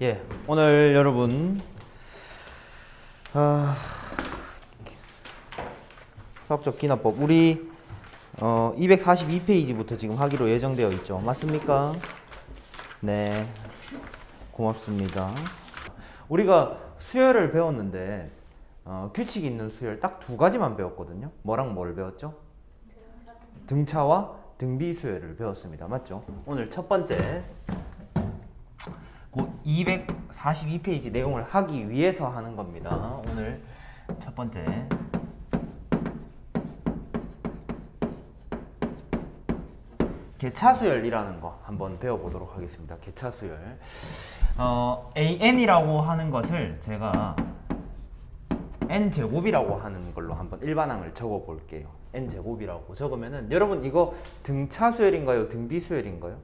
예, 오늘 여러분 수학적 기납법 우리 242페이지부터 지금 하기로 예정되어 있죠. 맞습니까? 네, 고맙습니다. 우리가 수열을 배웠는데 규칙이 있는 수열 딱 두 가지만 배웠거든요. 뭐랑 뭐를 배웠죠? 등차와 등비수열을 배웠습니다. 맞죠? 오늘 첫 번째 242페이지 내용을 하기 위해서 하는 겁니다. 오늘 첫 번째 개차수열이라는 거 한번 배워보도록 하겠습니다. 개차수열 AN이라고 하는 것을 제가 n제곱이라고 하는 걸로 한번 일반항을 적어 볼게요. n제곱이라고 적으면은 여러분 이거 등차수열인가요? 등비수열인가요?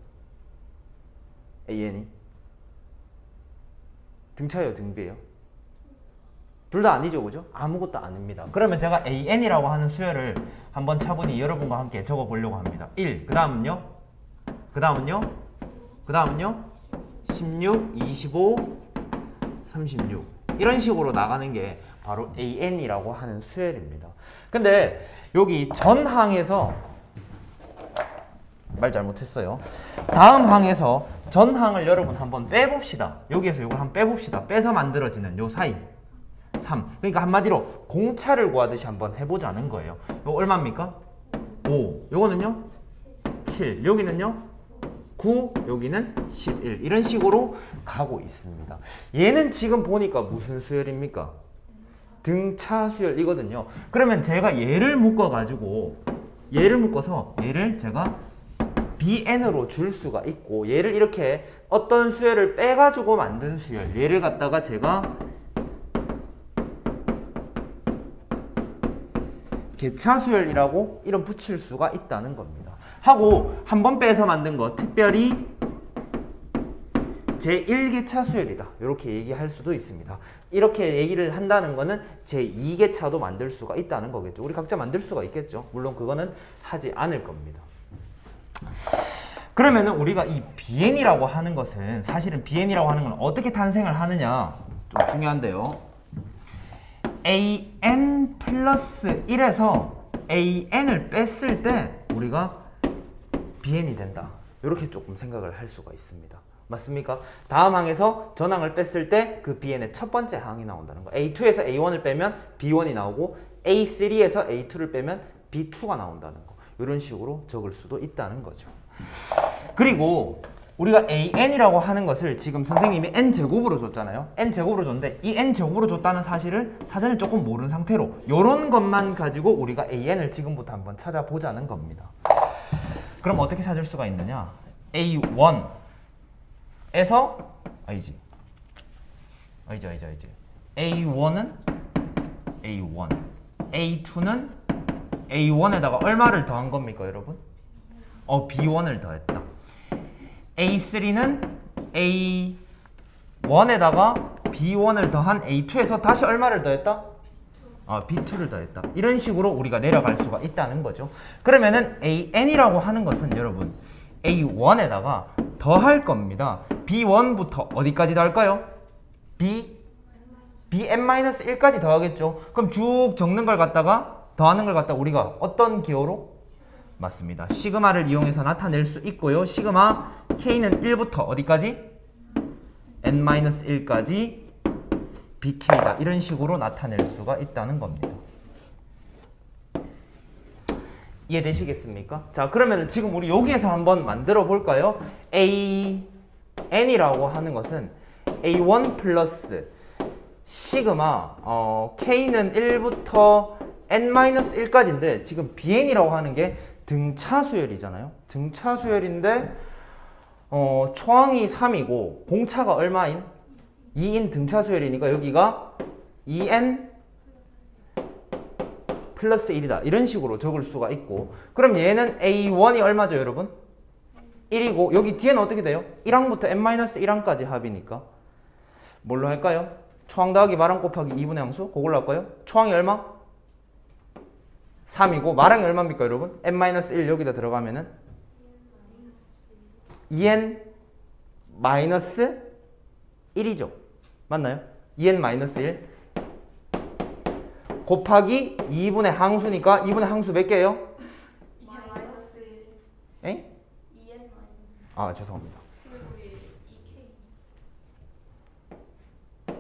AN이? 등차예요? 등비예요? 둘 다 아니죠, 그죠? 아무것도 아닙니다. 그러면 제가 AN이라고 하는 수열을 한번 차분히 여러분과 함께 적어 보려고 합니다. 1, 그 다음은요? 그 다음은요? 그 다음은요? 16, 25, 36 이런 식으로 나가는 게 바로 AN이라고 하는 수열입니다. 근데 여기 전 항에서 말 잘못했어요. 다음 항에서 전 항을 여러분 한번 빼봅시다. 여기에서 이걸 한번 빼봅시다. 빼서 만들어지는 요 사이 3. 그러니까 한마디로 공차를 구하듯이 한번 해보자는 거예요. 이거 얼마입니까? 5. 요거는요? 7. 여기는요? 9. 여기는 11. 이런 식으로 가고 있습니다. 얘는 지금 보니까 무슨 수열입니까? 등차 수열이거든요. 그러면 제가 얘를 묶어가지고 얘를 묶어서 얘를 제가 BN으로 줄 수가 있고 얘를 이렇게 어떤 수열을 빼가지고 만든 수열 얘를 갖다가 제가 개차수열이라고 이름 붙일 수가 있다는 겁니다. 하고 한 번 빼서 만든 거 특별히 제1개차수열이다 이렇게 얘기할 수도 있습니다. 이렇게 얘기를 한다는 거는 제2개차도 만들 수가 있다는 거겠죠. 우리 각자 만들 수가 있겠죠. 물론 그거는 하지 않을 겁니다. 그러면은 우리가 이 BN이라고 하는 것은 사실은 BN이라고 하는 건 어떻게 탄생을 하느냐 좀 중요한데요. AN 플러스 1에서 AN을 뺐을 때 우리가 BN이 된다. 이렇게 조금 생각을 할 수가 있습니다. 맞습니까? 다음 항에서 전항을 뺐을 때 그 BN의 첫 번째 항이 나온다는 거. A2에서 A1을 빼면 B1이 나오고 A3에서 A2를 빼면 B2가 나온다는 거. 이런 식으로 적을 수도 있다는 거죠. 그리고 우리가 AN이라고 하는 것을 지금 선생님이 N제곱으로 줬잖아요. N제곱으로 줬는데 이 N제곱으로 줬다는 사실을 사전에 조금 모르는 상태로 이런 것만 가지고 우리가 AN을 지금부터 한번 찾아보자는 겁니다. 그럼 어떻게 찾을 수가 있느냐? A1에서 아니지. A1은 A1 A2는 A1에다가 얼마를 더한 겁니까 여러분? B1을 더했다. A3는 A1에다가 B1을 더한 A2에서 다시 얼마를 더했다? B2를 더했다. 이런 식으로 우리가 내려갈 수가 있다는 거죠. 그러면은 AN이라고 하는 것은 여러분 A1에다가 더할 겁니다. B1부터 어디까지 더할까요? BN-1까지 더하겠죠. 그럼 쭉 적는 걸 갖다가 더하는 걸 갖다가 우리가 어떤 기호로? 맞습니다. 시그마를 이용해서 나타낼 수 있고요. 시그마 K는 1부터 어디까지? N-1까지 BK다. 이런 식으로 나타낼 수가 있다는 겁니다. 이해되시겠습니까? 자, 그러면 지금 우리 여기에서 한번 만들어 볼까요? AN이라고 하는 것은 A1 플러스 시그마 K는 1부터 N-1까지인데 지금 BN이라고 하는 게 등차수열이잖아요. 등차수열인데 초항이 3이고 공차가 얼마인? 2인 등차수열이니까 여기가 2n 플러스 1이다. 이런 식으로 적을 수가 있고 그럼 얘는 A1이 얼마죠 여러분? 1이고 여기 뒤에는 어떻게 돼요? 1항부터 N-1항까지 합이니까 뭘로 할까요? 초항 더하기 마랑 곱하기 2분의 항수 그걸로 할까요? 초항이 얼마? 3이고 마랑이 얼마입니까 여러분? N-1 여기다 들어가면은 2n 마이너스 1 1이죠. 맞나요? 2n-1 곱하기 2분의 항수니까 2분의 항수 몇 개예요? 2n-1. 에? 2n-. 아 죄송합니다. 그리고 2k.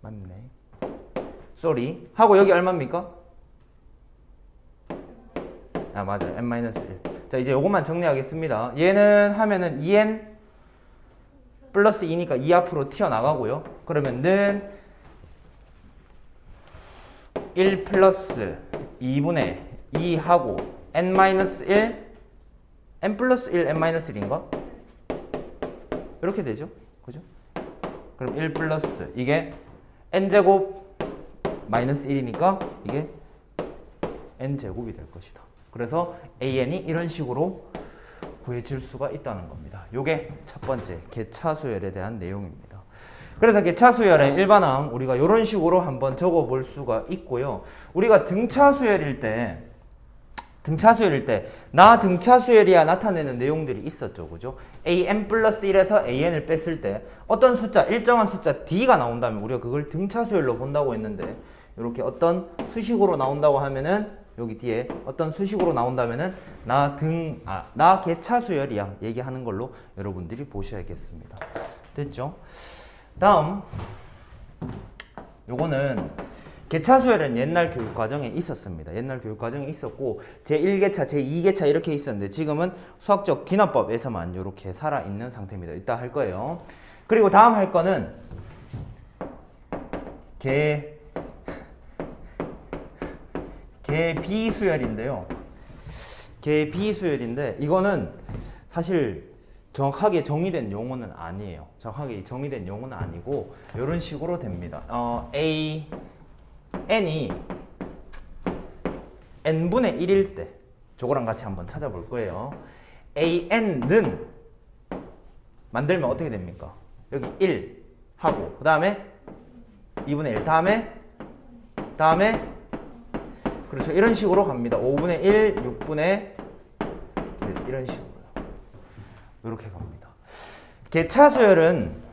맞네. 쏘리. 하고 여기 얼마입니까? 아 맞아요. n-1. 자 이제 요것만 정리하겠습니다. 얘는 하면은 2n 플러스 2니까 2 앞으로 튀어나가고요. 그러면은 1 플러스 2분의 2 하고 n-1 n 플러스 1 n-1인가? 이렇게 되죠. 그죠? 그럼 1 플러스 이게 n제곱 마이너스 1이니까 이게 n제곱이 될 것이다. 그래서 an이 이런 식으로 구해질 수가 있다는 겁니다. 요게 첫 번째 개차수열에 대한 내용입니다. 그래서 개차수열의 일반항 우리가 이런 식으로 한번 적어볼 수가 있고요. 우리가 등차수열일 때 나 등차수열이야 나타내는 내용들이 있었죠. 그죠? an 플러스 1에서 an을 뺐을 때 어떤 숫자, 일정한 숫자 d가 나온다면 우리가 그걸 등차수열로 본다고 했는데 이렇게 어떤 수식으로 나온다고 하면은 여기 뒤에 어떤 수식으로 나온다면은 나 개차수열이야 얘기하는 걸로 여러분들이 보셔야겠습니다. 됐죠? 다음 요거는 개차수열은 옛날 교육과정에 있었습니다. 옛날 교육과정에 있었고 제1개차, 제2개차 이렇게 있었는데 지금은 수학적 기납법에서만 이렇게 살아있는 상태입니다. 이따 할 거예요. 그리고 다음 할 거는 개비수열인데요. 개비수열인데 이거는 사실 정확하게 정의된 용어는 아니에요. 정확하게 정의된 용어는 아니고 이런 식으로 됩니다. n이 n분의 1일 때 저거랑 같이 한번 찾아볼 거예요. an는 만들면 어떻게 됩니까? 여기 1 하고 그 다음에 2분의 1 다음에 그렇죠. 이런 식으로 갑니다. 5분의 1, 6분의 1 이런 식으로요. 이렇게 갑니다. 개차수열은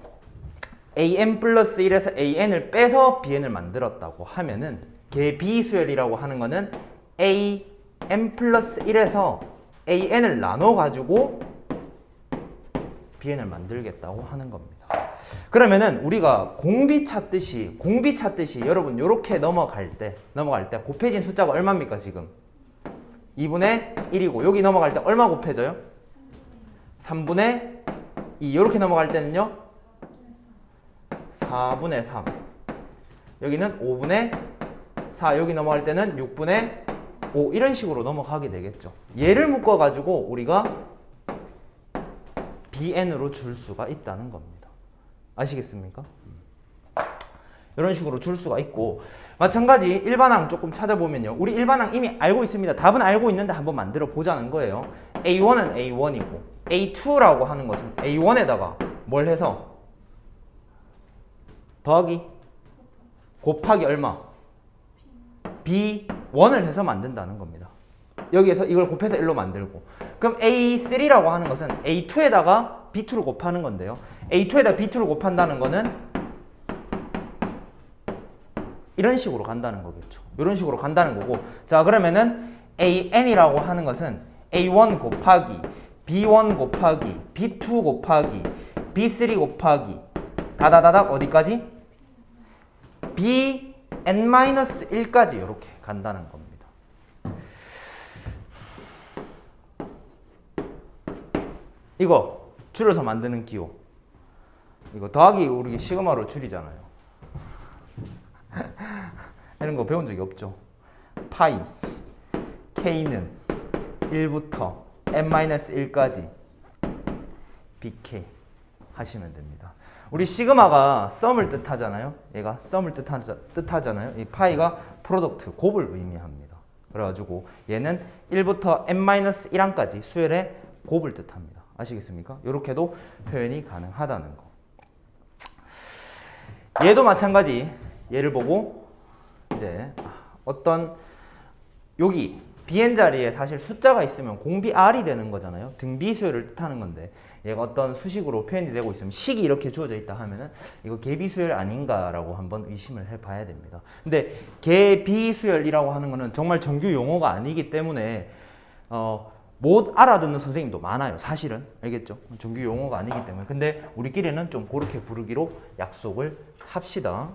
an 플러스 1에서 an을 빼서 bn을 만들었다고 하면은 개비수열이라고 하는 거는 an 플러스 1에서 an을 나눠가지고 bn을 만들겠다고 하는 겁니다. 그러면은 우리가 공비 찾듯이 여러분 요렇게 넘어갈 때 곱해진 숫자가 얼마입니까 지금? 2분의 1이고 여기 넘어갈 때 얼마 곱해져요? 3분의 2 요렇게 넘어갈 때는요? 4분의 3 여기는 5분의 4 여기 넘어갈 때는 6분의 5 이런 식으로 넘어가게 되겠죠. 얘를 묶어 가지고 우리가 bn으로 줄 수가 있다는 겁니다. 아시겠습니까? 이런 식으로 줄 수가 있고 마찬가지 일반항 조금 찾아보면요. 우리 일반항 이미 알고 있습니다. 답은 알고 있는데 한번 만들어 보자는 거예요. A1은 A1이고 A2라고 하는 것은 A1에다가 뭘 해서 더하기 곱하기 얼마? B1을 해서 만든다는 겁니다. 여기에서 이걸 곱해서 1로 만들고 그럼 A3라고 하는 것은 A2에다가 B2를 곱하는 건데요. A2에다 B2를 곱한다는 거는 이런 식으로 간다는 거겠죠. 이런 식으로 간다는 거고 자 그러면은 AN이라고 하는 것은 A1 곱하기 B1 곱하기 B2 곱하기 B3 곱하기 다다다닥 어디까지? Bn-1까지 이렇게 간다는 겁니다. 이거 줄여서 만드는 기호 이거 더하기 우리 시그마로 줄이잖아요. 이런 거 배운 적이 없죠. 파이 K는 1부터 n-1까지 BK 하시면 됩니다. 우리 시그마가 썸을 뜻하잖아요. 얘가 썸을 뜻하잖아요. 이 파이가 프로덕트, 곱을 의미합니다. 그래가지고 얘는 1부터 n-1항까지 수열의 곱을 뜻합니다. 아시겠습니까? 이렇게도 표현이 가능하다는 거. 얘도 마찬가지. 얘를 보고 이제 어떤 여기 bn 자리에 사실 숫자가 있으면 공비 r이 되는 거잖아요. 등비수열을 뜻하는 건데 얘가 어떤 수식으로 표현이 되고 있으면 식이 이렇게 주어져 있다 하면은 이거 개비수열 아닌가라고 한번 의심을 해봐야 됩니다. 근데 개비수열이라고 하는 거는 정말 정규 용어가 아니기 때문에 못 알아듣는 선생님도 많아요. 사실은 알겠죠? 정규 용어가 아니기 때문에. 근데 우리끼리는 좀 그렇게 부르기로 약속을 합시다.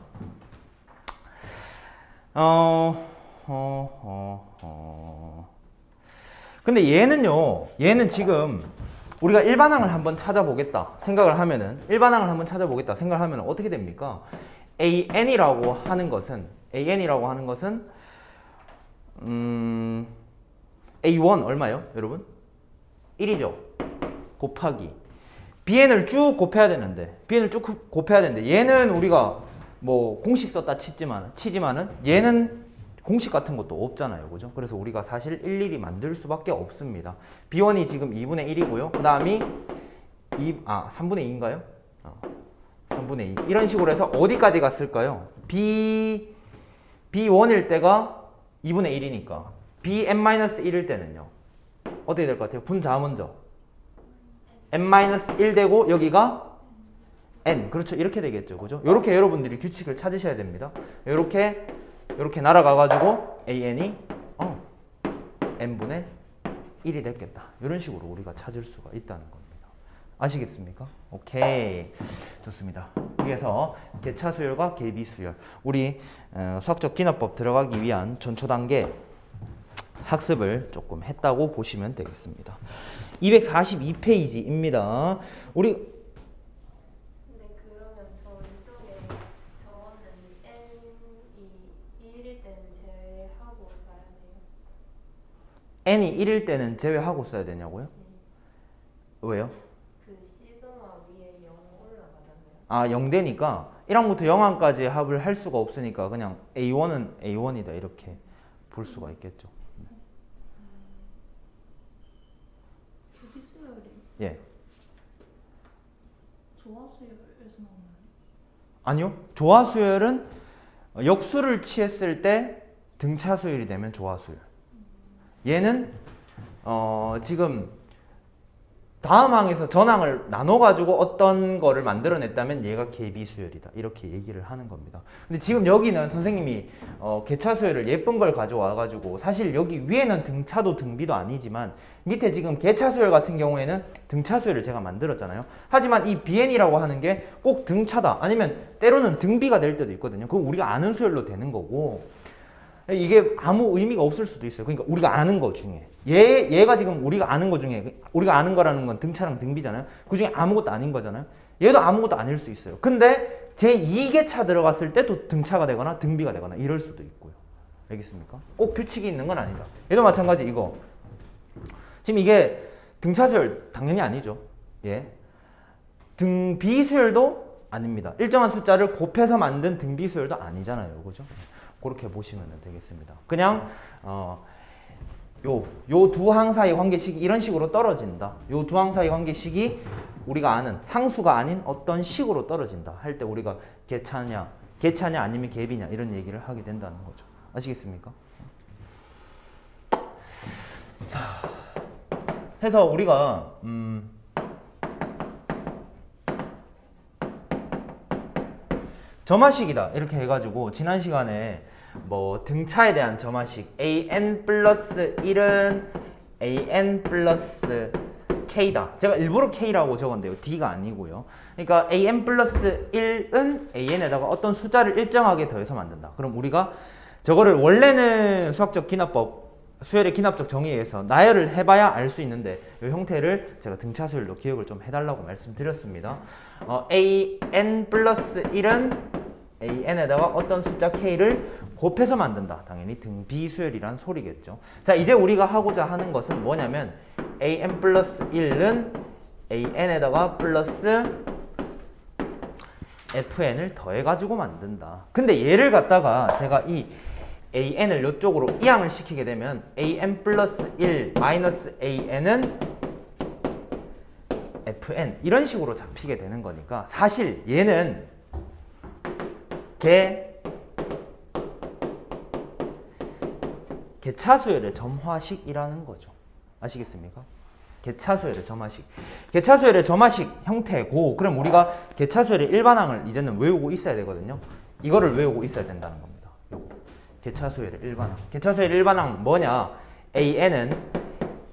근데 얘는 지금 우리가 일반항을 한번 찾아보겠다 생각을 하면은 어떻게 됩니까? AN이라고 하는 것은 A1 얼마예요, 여러분? 1이죠. 곱하기 BN을 쭉 곱해야 되는데 얘는 우리가 뭐 공식 썼다 치지만은 얘는 공식 같은 것도 없잖아요. 그죠? 그래서 우리가 사실 일일이 만들 수밖에 없습니다. B1이 지금 2분의 1이고요. 그 다음이 3분의 2인가요? 3분의 2. 이런 식으로 해서 어디까지 갔을까요? B1일 때가 2분의 1이니까 Bn-1일 때는요. 어떻게 될 것 같아요? 분자 먼저. n-1 되고 여기가 n. 그렇죠. 이렇게 되겠죠. 그죠? 이렇게 여러분들이 규칙을 찾으셔야 됩니다. 이렇게 날아가가지고 an이 n분의 1이 됐겠다. 이런 식으로 우리가 찾을 수가 있다는 겁니다. 아시겠습니까? 오케이. 좋습니다. 그래서 개차수열과 개비수열. 우리 수학적 기납법 들어가기 위한 전초 단계 학습을 조금 했다고 보시면 되겠습니다. 242페이지입니다. 우리 근데 그러면 저 이쪽에 저거는 n이 1일 때는 제외하고 써야 돼요? n이 1일 때는 제외하고 써야 되냐고요? 왜요? 그 시그마 위에 0 올라가잖아요. 0되니까 1항부터 0항까지 합을 할 수가 없으니까 그냥 A1은 A1이다 이렇게 볼 수가 있겠죠. 개비수열이 예. 조화수열에서 나오나요? 아니요. 조화수열은 역수를 취했을 때 등차수열이 되면 조화수열. 얘는 지금 다음 항에서 전항을 나눠가지고 어떤 거를 만들어냈다면 얘가 개비수열이다. 이렇게 얘기를 하는 겁니다. 근데 지금 여기는 선생님이 개차수열을 예쁜 걸 가져와가지고 사실 여기 위에는 등차도 등비도 아니지만 밑에 지금 개차수열 같은 경우에는 등차수열을 제가 만들었잖아요. 하지만 이 BN이라고 하는 게 꼭 등차다. 아니면 때로는 등비가 될 때도 있거든요. 그건 우리가 아는 수열로 되는 거고 이게 아무 의미가 없을 수도 있어요. 그러니까 우리가 아는 거 중에 얘가 지금 우리가 아는 거 중에 우리가 아는 거라는 건 등차랑 등비잖아요. 그 중에 아무것도 아닌 거잖아요. 얘도 아무것도 아닐 수 있어요. 근데 제2계차 들어갔을 때도 등차가 되거나 등비가 되거나 이럴 수도 있고요. 알겠습니까? 꼭 규칙이 있는 건 아니다. 얘도 마찬가지 이거. 지금 이게 등차수열 당연히 아니죠. 예. 등비수열도 아닙니다. 일정한 숫자를 곱해서 만든 등비수열도 아니잖아요. 그죠? 그렇게 보시면 되겠습니다. 그냥 요 두 항 사이 관계식이 이런 식으로 떨어진다. 요 두 항 사이 관계식이 우리가 아는 상수가 아닌 어떤 식으로 떨어진다 할 때 우리가 개차냐 아니면 개비냐 이런 얘기를 하게 된다는 거죠. 아시겠습니까? 자, 해서 우리가 점화식이다 이렇게 해가지고 지난 시간에 뭐 등차에 대한 점화식 an 플러스 1은 an 플러스 k다. 제가 일부러 k라고 적었는데요. d가 아니고요. 그러니까 an 플러스 1은 an에다가 어떤 숫자를 일정하게 더해서 만든다. 그럼 우리가 저거를 원래는 수학적 기납법 수열의 기납적 정의에서 나열을 해봐야 알 수 있는데 이 형태를 제가 등차수열로 기억을 좀 해달라고 말씀드렸습니다. an 플러스 1은 an에다가 어떤 숫자 k를 곱해서 만든다. 당연히 등비수열이란 소리겠죠. 자, 이제 우리가 하고자 하는 것은 뭐냐면 an 플러스 1은 an에다가 플러스 fn을 더해가지고 만든다. 근데 얘를 갖다가 제가 이 an을 이쪽으로 이항을 시키게 되면 an 플러스 1 마이너스 an은 fn 이런 식으로 잡히게 되는 거니까 사실 얘는 개차수열의 점화식이라는 거죠. 아시겠습니까? 개차수열의 점화식. 개차수열의 점화식 형태고, 그럼 우리가 개차수열의 일반항을 이제는 외우고 있어야 되거든요. 이거를 외우고 있어야 된다는 겁니다. 요거. 개차수열의 일반항. 개차수열의 일반항 뭐냐? AN은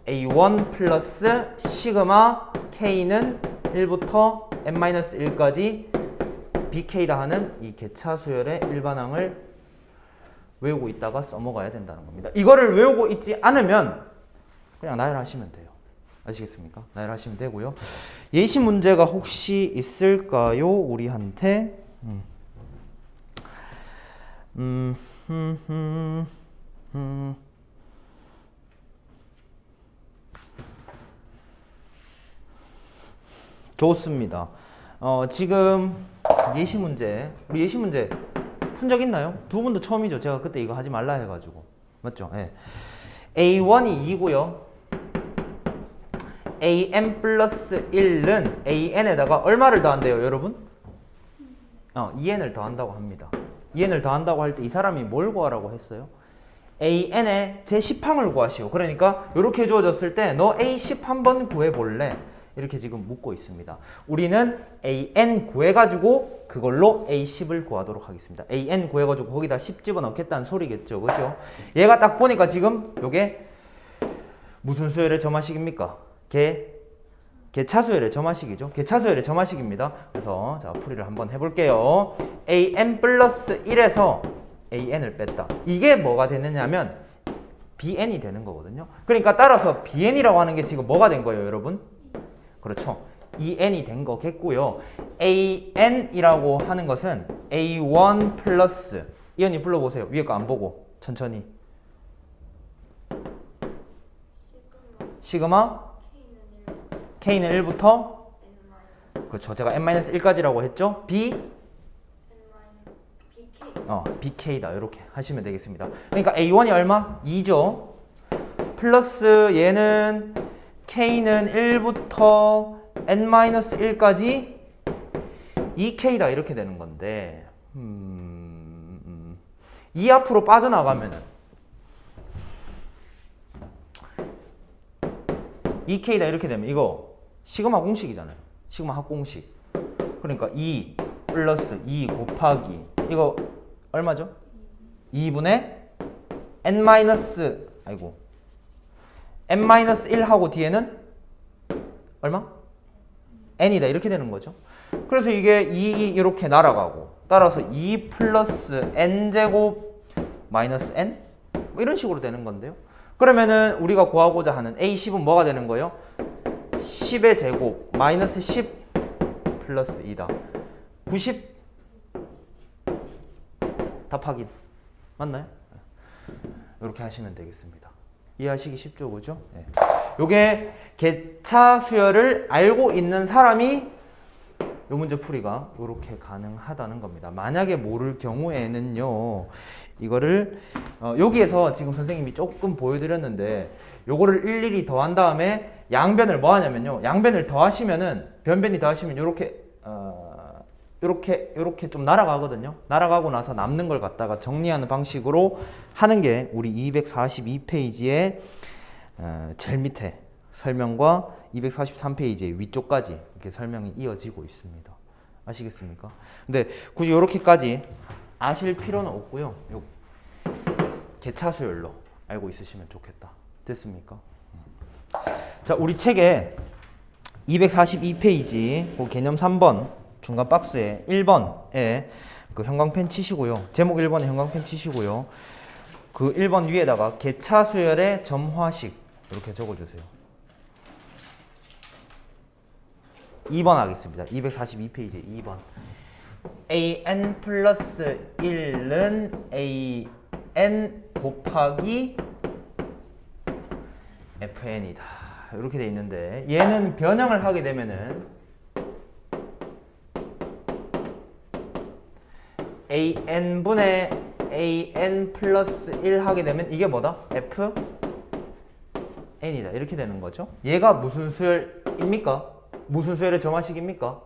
A1 플러스 시그마 K는 1부터 n-1까지 BK다 하는 이 개차수열의 일반항을 외우고 있다가 써먹어야 된다는 겁니다. 이거를 외우고 있지 않으면 그냥 나열하시면 돼요. 아시겠습니까? 나열하시면 되고요. 예시 문제가 혹시 있을까요? 우리한테 좋습니다. 지금 예시 문제, 우리 예시 문제 푼 적 있나요? 두 분도 처음이죠. 제가 그때 이거 하지 말라 해가지고. 맞죠? 예. A1이 2고요. AN 플러스 1은 AN에다가 얼마를 더한대요, 여러분? 2N을 더한다고 합니다. 2N을 더한다고 할 때 이 사람이 뭘 구하라고 했어요? AN의 제10항을 구하시오. 그러니까 이렇게 주어졌을 때 너 A10 한번 구해볼래? 이렇게 지금 묻고 있습니다. 우리는 AN 구해가지고 그걸로 A10을 구하도록 하겠습니다. AN 구해가지고 거기다 10 집어넣겠다는 소리겠죠. 그죠? 얘가 딱 보니까 지금 요게 무슨 수열의 점화식입니까? 개차수열의 점화식이죠. 개차수열의 점화식입니다. 그래서 자 풀이를 한번 해볼게요. AN 플러스 1에서 AN을 뺐다. 이게 뭐가 되느냐면 BN이 되는 거거든요. 그러니까 따라서 BN이라고 하는 게 지금 뭐가 된 거예요, 여러분? 그렇죠. 2n이 된 거겠고요. AN이라고 하는 것은 A1 플러스 이언니 불러보세요. 위에 거 안 보고 천천히. 시그마 K는 1부터 그렇죠. 제가 n-1까지라고 했죠. BK다. 이렇게 하시면 되겠습니다. 그러니까 A1이 얼마? 2죠. 플러스 얘는 K는 1부터 n-1까지 2K다. 이렇게 되는 건데 2 앞으로 빠져나가면은 2K다. 이렇게 되면 이거 시그마 공식이잖아요. 시그마 합공식. 그러니까 2 플러스 2 곱하기 이거 얼마죠? 2분의 n-1 하고 뒤에는 얼마? n이다. 이렇게 되는 거죠. 그래서 이게 2 이렇게 날아가고 따라서 2 플러스 n제곱 마이너스 n? 뭐 이런 식으로 되는 건데요. 그러면은 우리가 구하고자 하는 A10은 뭐가 되는 거예요? 10의 제곱 마이너스 10 플러스 2다. 90 답 확인. 맞나요? 이렇게 하시면 되겠습니다. 이해하시기 쉽죠, 그죠? 네. 요게 개차 수열을 알고 있는 사람이 요 문제 풀이가 이렇게 가능하다는 겁니다. 만약에 모를 경우에는요, 이거를 여기에서 지금 선생님이 조금 보여드렸는데 요거를 일일이 더한 다음에 양변을 뭐 하냐면요, 양변을 더하시면은 변변이 더하시면 요렇게 좀 날아가거든요. 날아가고 나서 남는 걸 갖다가 정리하는 방식으로 하는 게 우리 242페이지의 제일 밑에 설명과 243페이지의 위쪽까지 이렇게 설명이 이어지고 있습니다. 아시겠습니까? 근데 굳이 이렇게까지 아실 필요는 없고요. 요 개차수열로 알고 있으시면 좋겠다. 됐습니까? 자, 우리 책에 242페이지 그 개념 3번 중간 박스에 1번에 그 형광펜 치시고요. 제목 1번에 형광펜 치시고요. 그 1번 위에다가 개차수열의 점화식 이렇게 적어주세요. 2번 하겠습니다. 242페이지 2번. AN 플러스 1은 AN 곱하기 FN이다. 이렇게 돼 있는데 얘는 변형을 하게 되면은 AN분의 AN 플러스 1 하게 되면 이게 뭐다? FN이다. 이렇게 되는 거죠. 얘가 무슨 수열입니까? 무슨 수열의 점화식입니까?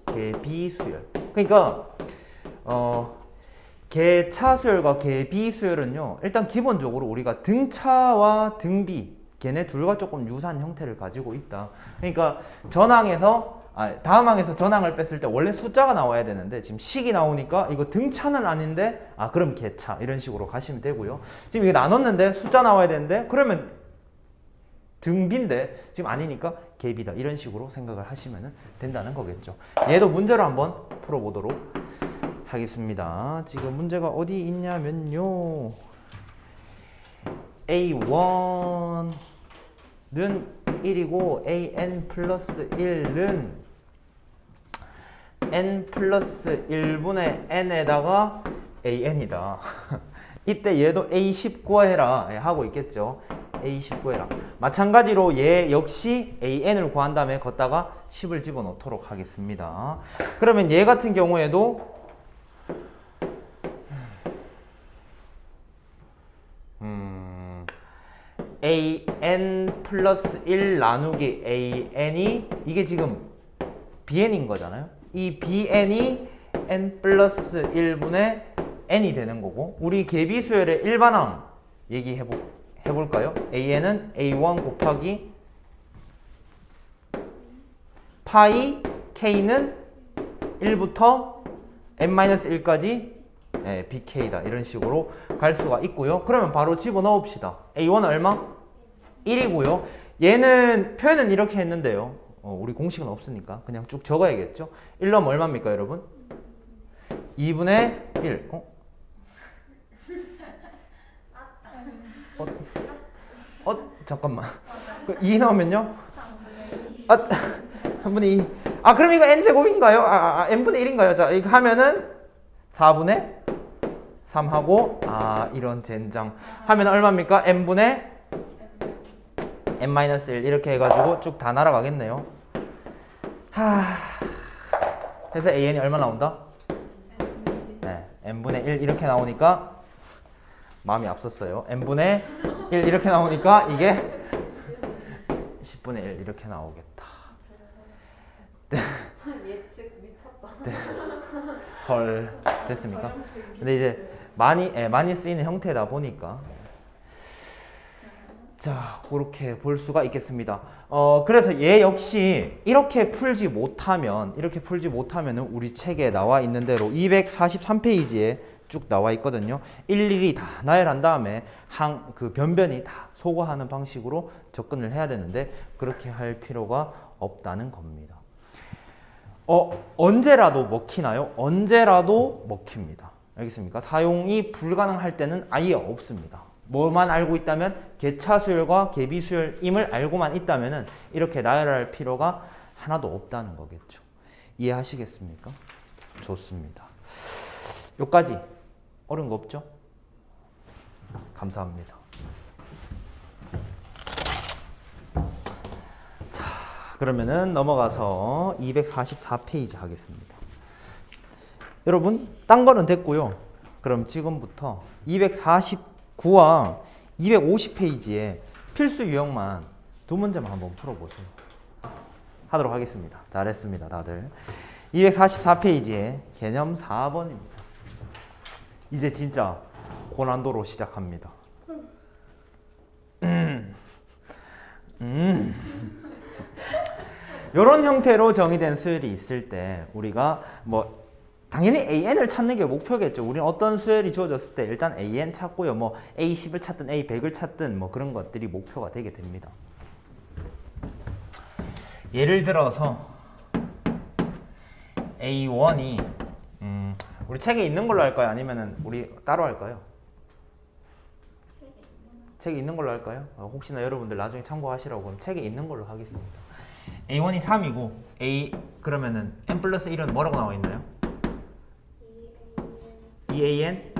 개비수열. 그러니까 개차 수열과 개비 수열은요, 일단 기본적으로 우리가 등차와 등비, 걔네 둘과 조금 유사한 형태를 가지고 있다. 그러니까 다음항에서 전항을 뺐을 때 원래 숫자가 나와야 되는데 지금 식이 나오니까 이거 등차는 아닌데 그럼 개차 이런 식으로 가시면 되고요. 지금 이게 나눴는데 숫자 나와야 되는데 그러면 등비인데 지금 아니니까 개비다 이런 식으로 생각을 하시면 된다는 거겠죠. 얘도 문제로 한번 풀어보도록 하겠습니다. 지금 문제가 어디 있냐면요, A1은 1이고 an 플러스 1은 n 플러스 1분의 n에다가 an이다. 이때 얘도 A19 해라 하고 있겠죠. A19 해라. 마찬가지로 얘 역시 an을 구한 다음에 걷다가 10을 집어넣도록 하겠습니다. 그러면 얘 같은 경우에도 an 플러스 1 나누기 an이 이게 지금 bn인 거잖아요. 이 bn이 n 플러스 1분의 n이 되는 거고, 우리 개비수열의 일반항 해볼까요? an은 a1 곱하기 파이 k는 1부터 n-1까지 bk다 이런 식으로 갈 수가 있고요. 그러면 바로 집어넣읍시다. a1은 얼마? 1이고요. 얘는 표현은 이렇게 했는데요. 우리 공식은 없으니까 그냥 쭉 적어야겠죠. 1 넣으면 얼마입니까, 여러분? 2분의 1. 잠깐만. 2 넣으면요? 3분의 2. 그럼 이거 n제곱인가요? n분의 1인가요? 자, 이거 하면은 4분의 3하고, 이런 젠장. 하면 얼마입니까? n분의 n-1 이렇게 해가지고 쭉 다 날아가겠네요. 그래서 an이 얼마 나온다? 네, n분의 1 이렇게 나오니까 마음이 앞섰어요. n분의 1 이렇게 나오니까 이게 10분의 1 이렇게 나오겠다. 예측 미쳤다. 네. 헐, 됐습니까? 근데 이제 많이 쓰이는 형태다 보니까 자, 그렇게 볼 수가 있겠습니다. 그래서 얘 역시 이렇게 풀지 못하면은 우리 책에 나와 있는 대로 243페이지에 쭉 나와 있거든요. 일일이 다 나열한 다음에 그 변변히 다 소거하는 방식으로 접근을 해야 되는데 그렇게 할 필요가 없다는 겁니다. 언제라도 먹히나요? 언제라도 먹힙니다. 알겠습니까? 사용이 불가능할 때는 아예 없습니다. 뭐만 알고 있다면 개차수열과 개비수열임을 알고만 있다면 이렇게 나열할 필요가 하나도 없다는 거겠죠. 이해하시겠습니까? 좋습니다. 여기까지 어려운 거 없죠? 감사합니다. 자, 그러면은 넘어가서 244페이지 하겠습니다. 여러분, 딴 거는 됐고요. 그럼 지금부터 249와 250페이지에 필수 유형만 두 문제만 한번 풀어보세요. 하도록 하겠습니다. 잘했습니다, 다들. 244페이지에 개념 4번입니다. 이제 진짜 고난도로 시작합니다. 이런 형태로 정의된 수열이 있을 때 우리가 당연히 AN을 찾는 게 목표겠죠. 우리는 어떤 수열이 주어졌을 때 일단 AN 찾고요. A10을 찾든 A100을 찾든 그런 것들이 목표가 되게 됩니다. 예를 들어서 A1이 우리 책에 있는 걸로 할까요? 아니면 우리 따로 할까요? 책에 있는 걸로 할까요? 혹시나 여러분들 나중에 참고하시라고 그럼 책에 있는 걸로 하겠습니다. A1이 3이고 그러면은 n 플러스 1은 뭐라고 나와 있나요? 2an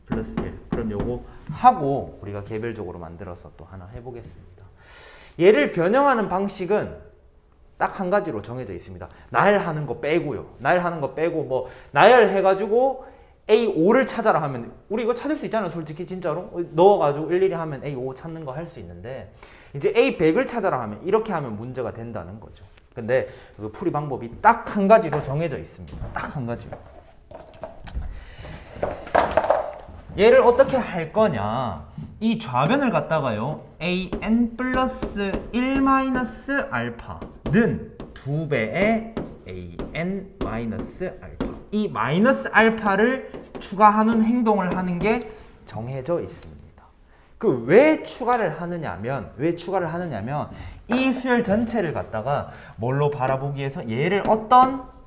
플러스 1. 그럼 요거 하고 우리가 개별적으로 만들어서 또 하나 해보겠습니다. 얘를 변형하는 방식은 딱 한 가지로 정해져 있습니다. 나열하는 거 빼고요. 나열하는 거 빼고 나열해가지고 A5를 찾아라 하면 우리 이거 찾을 수 있잖아요. 솔직히 진짜로 넣어가지고 일일이 하면 A5 찾는 거 할 수 있는데 이제 A100을 찾아라 하면 이렇게 하면 문제가 된다는 거죠. 근데 그 풀이 방법이 딱 한 가지로 정해져 있습니다. 딱 한 가지로. 얘를 어떻게 할 거냐? 이 좌변을 갖다가요. an 플러스 1 마이너스 알파는 2배의 an 마이너스 알파. 이 마이너스 알파를 추가하는 행동을 하는 게 정해져 있습니다. 그 왜 추가를 하느냐면 이 수열 전체를 갖다가 뭘로 바라보기 위해서 얘를 어떤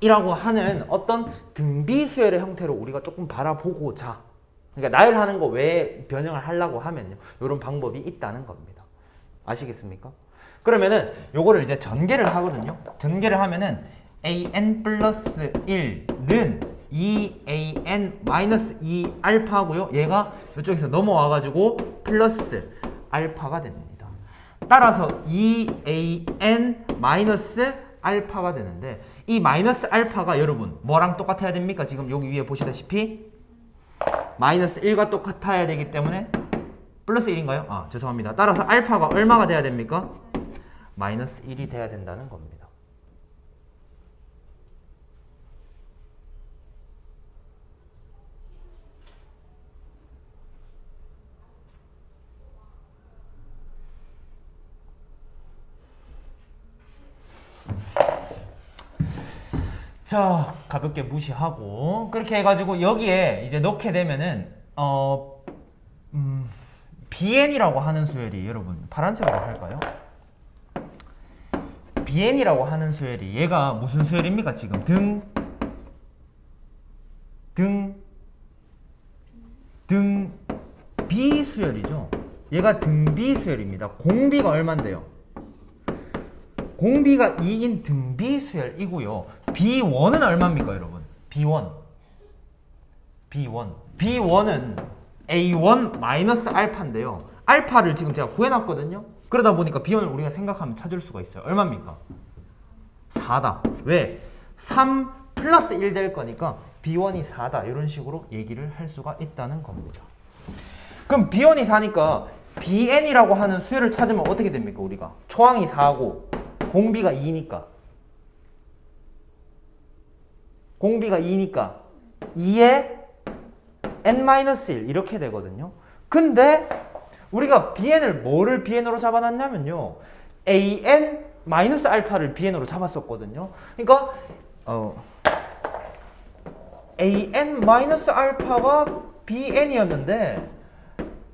이라고 하는 어떤 등비 수열의 형태로 우리가 조금 바라보고자, 그러니까 나열하는 거 왜 변형을 하려고 하면요, 이런 방법이 있다는 겁니다. 아시겠습니까? 그러면은 요거를 이제 전개를 하거든요. 전개를 하면은 an 플러스 1는 2an 마이너스 2 알파고요. 얘가 이쪽에서 넘어와가지고 플러스 알파가 됩니다. 따라서 2an 마이너스 알파가 되는데, 이 마이너스 알파가 여러분 뭐랑 똑같아야 됩니까? 지금 여기 위에 보시다시피 마이너스 1과 똑같아야 되기 때문에 플러스 1인가요? 아, 죄송합니다. 따라서 알파가 얼마가 돼야 됩니까? 마이너스 1이 돼야 된다는 겁니다. 자, 가볍게 무시하고 그렇게 해가지고 여기에 이제 넣게 되면은 bn이라고 하는 수열이, 여러분 파란색으로 할까요? bn이라고 하는 수열이 얘가 무슨 수열입니까? 지금 등 B 수열이죠. 얘가 등 B 수열입니다. 공비가 얼만데요? 공비가 2인 등비 수열이고요. B1은 얼마입니까, 여러분? B1은 A1 마이너스 알파인데요. 알파를 지금 제가 구해놨거든요. 그러다 보니까 B1을 우리가 생각하면 찾을 수가 있어요. 얼마입니까? 4다. 왜? 3 플러스 1 될 거니까 B1이 4다. 이런 식으로 얘기를 할 수가 있다는 겁니다. 그럼 B1이 4니까 BN이라고 하는 수열을 찾으면 어떻게 됩니까, 우리가? 초항이 4고 공비가 2니까 2에 n-1 이렇게 되거든요. 근데 우리가 bn을 뭐를 bn으로 잡아놨냐면요, an-알파를 bn으로 잡았었거든요. 그러니까 an-알파가 bn이었는데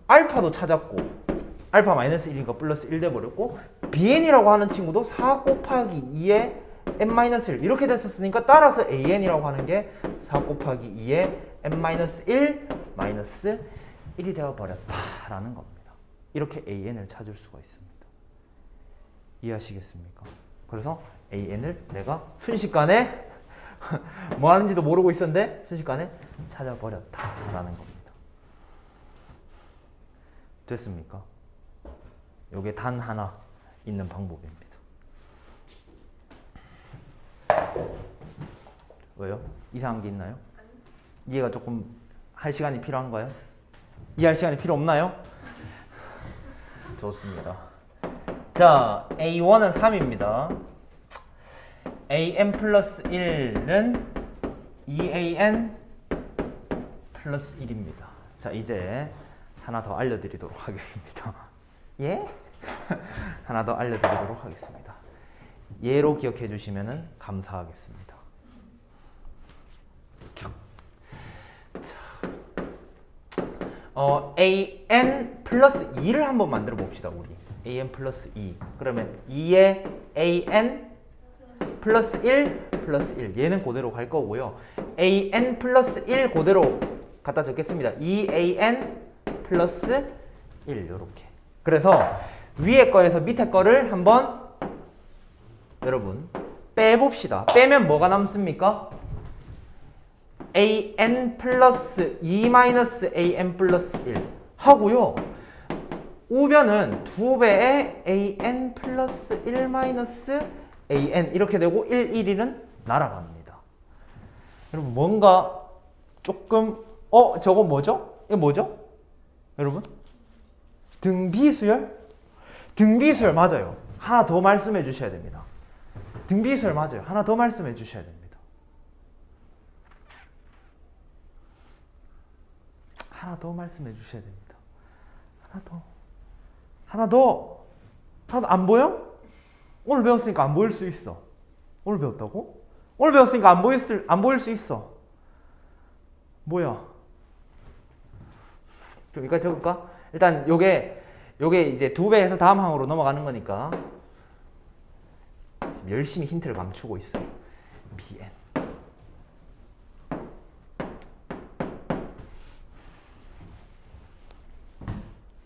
알파도 찾았고 알파 마이너스 1이니까 플러스 1 돼버렸고, bn이라고 하는 친구도 4 곱하기 2에 n-1 이렇게 됐었으니까 따라서 an이라고 하는 게 4 곱하기 2에 n-1 마이너스 1이 되어버렸다라는 겁니다. 이렇게 an을 찾을 수가 있습니다. 이해하시겠습니까? 그래서 an을 내가 순식간에 뭐 하는지도 모르고 있었는데 순식간에 찾아버렸다라는 겁니다. 됐습니까? 요게 단 하나 있는 방법입니다. 왜요? 이상한 게 있나요? 이해가 조금 할 시간이 필요한가요? 이해할 시간이 필요 없나요? 좋습니다. 자, A1은 3입니다. an 플러스 1은 2an 플러스 1입니다. 자, 이제 하나 더 알려드리도록 하겠습니다. 예? 하나 더 알려드리도록 하겠습니다. 예로 기억해 주시면 감사하겠습니다. an 플러스 2를 한번 만들어 봅시다, 우리. an 플러스 2. 그러면 2에 an 플러스 1 플러스 1. 얘는 그대로 갈 거고요. an 플러스 1 그대로 갖다 적겠습니다. 2an 플러스 1 이렇게. 그래서 위에 거에서 밑에 거를 한번 여러분 빼봅시다. 빼면 뭐가 남습니까? an 플러스 2 마이너스 an 플러스 1 하고요. 우변은 2배의 an 플러스 1 마이너스 an 이렇게 되고 1, 1은 날아갑니다. 여러분 뭔가 조금 저거 뭐죠? 이거 뭐죠? 여러분? 등비수열? 등비수열 맞아요. 하나 더 말씀해 주셔야 됩니다. 등비수열 맞아요. 하나 더 말씀해 주셔야 됩니다. 하나 더 말씀해 주셔야 됩니다. 하나 더 안 보여? 오늘 배웠으니까 안 보일 수 있어. 오늘 배웠다고? 오늘 배웠으니까 안 보일 수 있어. 뭐야? 좀 여기까지 적을까? 일단 요게 이제 2배에서 다음 항으로 넘어가는 거니까 지금 열심히 힌트를 감추고 있어요. BN.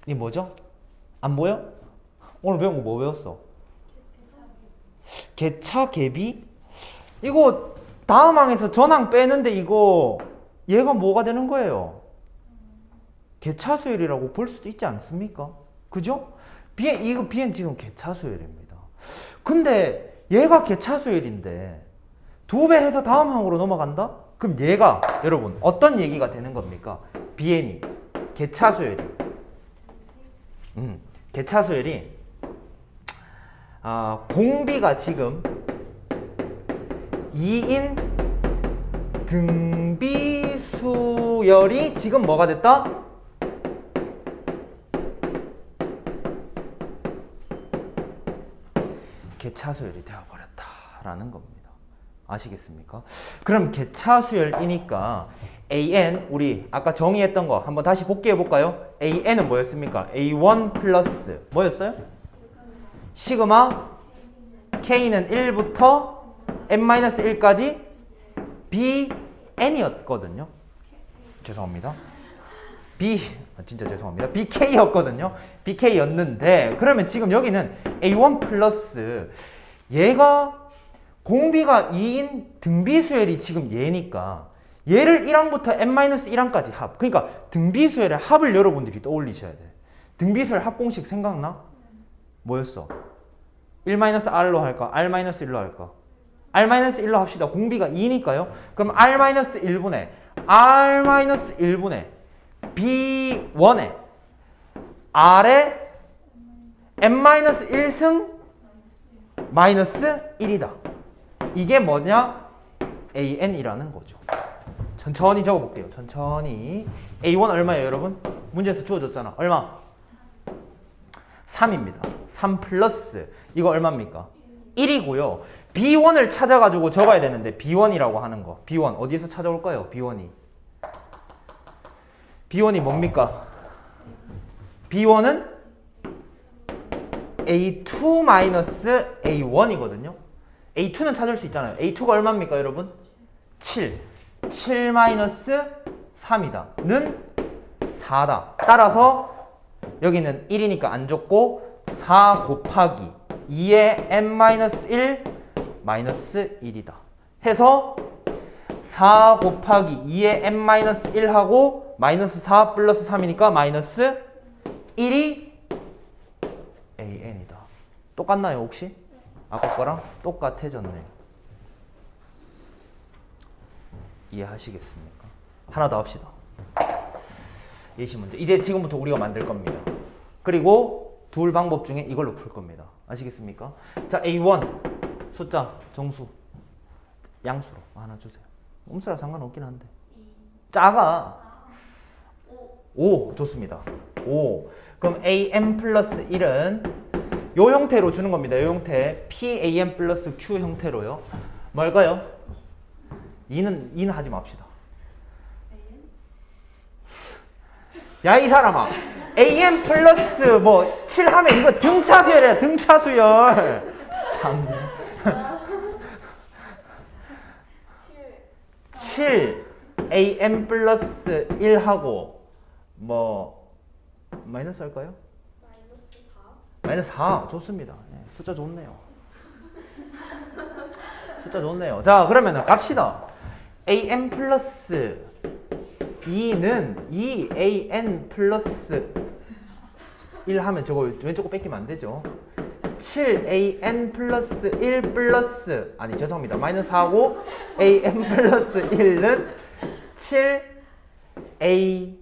이 뭐죠? 안 보여? 오늘 배운 거 뭐 배웠어? 개차 개비? 이거 다음 항에서 전항 빼는데 이거 얘가 뭐가 되는 거예요? 개차수열이라고 볼 수도 있지 않습니까? 그죠? 이거 B는 지금 개차수열입니다. 근데 얘가 개차수열인데 2배 해서 다음 항으로 넘어간다? 그럼 얘가 여러분 어떤 얘기가 되는 겁니까? BN이 개차수열이 개차수열이 공비가 지금 2인 등비수열이 지금 뭐가 됐다? 개차수열이 되어버렸다라는 겁니다. 아시겠습니까? 그럼 개차수열이니까 AN 우리 아까 정의했던 거 한번 다시 복귀해 볼까요? AN은 뭐였습니까? A1 플러스 뭐였어요? 시그마 K는 1부터 n-1까지 BN이었거든요. 죄송합니다. 진짜 죄송합니다. BK였거든요. BK였는데 그러면 지금 여기는 A1 플러스 얘가 공비가 2인 등비수열이 지금 얘니까 얘를 1항부터 n-1항까지 합. 그러니까 등비수열의 합을 여러분들이 떠올리셔야 돼. 등비수열 합공식 생각나? 뭐였어? 1-r로 할까? r-1로 할까? r-1로 합시다. 공비가 2니까요. 그럼 r-1분의 r-1분의 b1에 r에 n-1승 마이너스 1이다. 이게 뭐냐? AN이라는 거죠. 천천히 적어볼게요. 천천히. A1 얼마예요, 여러분? 문제에서 주어졌잖아. 얼마? 3입니다. 3 플러스 이거 얼마입니까? 1이고요. B1을 찾아가지고 적어야 되는데 B1이라고 하는 거. B1 어디에서 찾아올까요? B1이 뭡니까? B1은 A2-A1이거든요. A2는 찾을 수 있잖아요. A2가 얼마입니까, 여러분? 7. 7-3이다. 는 4다. 따라서 여기는 1이니까 안 적고 4 곱하기 2의 n-1 마이너스 1이다. 해서 4 곱하기 2의 n-1하고 마이너스 4 플러스 3이니까 마이너스 1이 AN이다. 똑같나요, 혹시? 아까 거랑 똑같아졌네요. 이해하시겠습니까? 하나 더 합시다. 예시 문제. 이제 지금부터 우리가 만들 겁니다. 그리고 둘 방법 중에 이걸로 풀 겁니다. 아시겠습니까? 자, A1 숫자 정수 양수로 하나 주세요. 음수라 상관없긴 한데 작아. 5 좋습니다. 5. 그럼 AN 플러스 1은 요 형태로 주는 겁니다. 요 형태 PAN 플러스 Q 형태로요. 뭘까요? 2는 하지 맙시다. 야, 이 사람아. AN 플러스 뭐 7 하면 이거 등차수열이야. 등차수열. 참. 7 AN 플러스 1하고 뭐 마이너스 할까요? 마이너스 4 좋습니다. 네, 숫자 좋네요. 숫자 좋네요. 자, 그러면은 갑시다. AN 플러스 2는 2AN 플러스 1 하면 저거 왼쪽 거 뺏기면 안 되죠. 7AN 플러스 1 플러스 아니 죄송합니다. 마이너스 4고 AN 플러스 1는 7AN